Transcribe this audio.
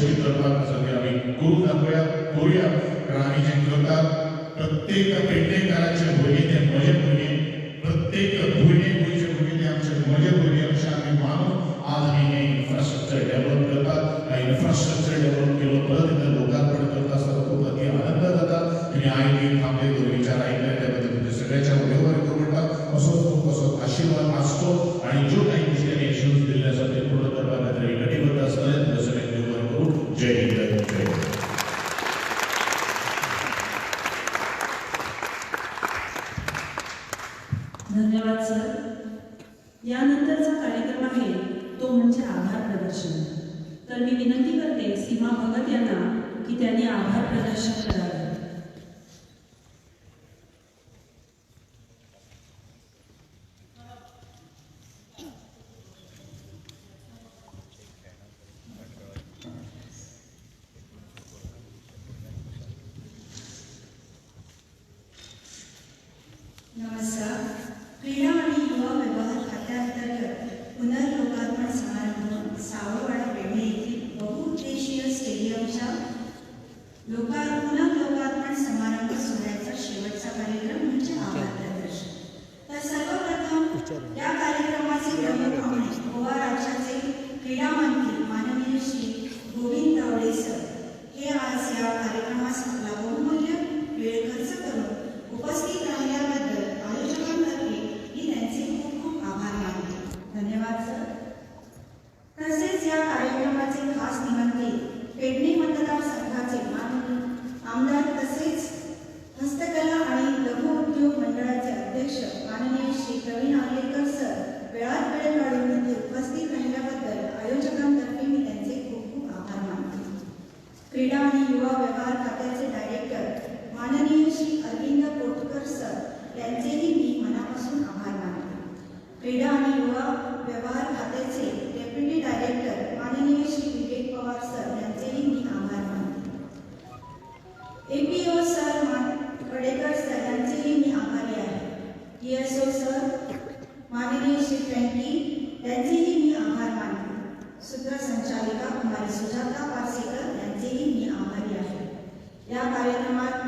करून करूया कारण आम्ही जे करतात प्रत्येक पेडणेकाराचे भुरगे ते म्हजे भुरगे प्रत्येक गोंयचे भुरगे ते आमचे म्हजे भुरगे अशें आमी मानून आज आमी हे इन्फ्रास्ट्रक्चर डेव्हलप करतात. इन्फ्रास्ट्रक्चर डेव्हलप केलो परत इथं लोकार्पण करता आसतना खूब अति आनंद जाता. आनी आयज थांबले दोन विचार आयकले त्या बद्दल तुमचे सगळ्यांच्या देव बरें करूं म्हणटा. असोच खूब असो आशिर्वाद आसचो आनी ज्यो काही गोष्टी इश्यूज दिल्ले आसा ते पूर्ण करपा खातीर कटिबद्ध आसतले. तुमचे सगळ्यांक देव बरें करूं. जय हिंद जय हिंद. धन्यवाद सर. यानंतरचा कार्यक्रम आहे तो म्हणजे आभार प्रदर्शन. तर मी विनंती करते सीमा भगत यांना की त्यांनी आभार प्रदर्शन करावे. नमस्कार. क्रीडा आणि युवा व्यवहार खात्याअंतर्गत पुनर्लोकार्पण समारंभ सावरवाडा पेडणे येथील बहुउद्देशीय स्टेडियमच्या पुनर्लोकार्पण समारंभ सोहळ्याचा शेवटचा कार्यक्रम म्हणजे आभार प्रदर्शन. तर सर्वप्रथम या कार्यक्रमाचे प्रमुख पाहुणे गोवा राज्याचे क्रीडा मंत्री माननीय श्री गोविंद तावडे सर हे आज या कार्यक्रमास आपला बहुमूल्य वेळ खर्च करून उपस्थित राहिल्याबद्दल आयोजकांतर्फे मी त्यांचे खूप खूप आभार मानते. धन्यवाद सर. तसेच या कार्यक्रमाचे खास निमंत्रित पेडणे मतदारसंघाचे माननीय आमदार तसेच हस्तकला आणि लघु उद्योग मंडळाचे अध्यक्ष माननीय श्री प्रवीण आर्लेकर सर वेळात वेळ काढून इथे उपस्थित राहिल्याबद्दल आयोजकांतर्फे मी त्यांचे खूप खूप आभार मानते. क्रीडा आणि युवा व्यवहार खात्याचे डायरेक्टर माननीय श्री अरविंद पोटकर सर यांचेही मी मनापासून आभार मानते. क्रीडा आणि युवा व्यवहार खात्याचे डेप्युटी डायरेक्टर माननीय श्री विवेक पवार सर यांचेही मी आभार मानते. एपीओ सर कडेकर सर यांचेही मी आभारी आहे. ईएसओ सर माननीय श्री फ्रँकी यांचेही मी आभार मानते. सूत्रसंचालिका कुमारी सुजाता पारसेकर यांचेही मी आभारी आहे. या कार्यक्रमात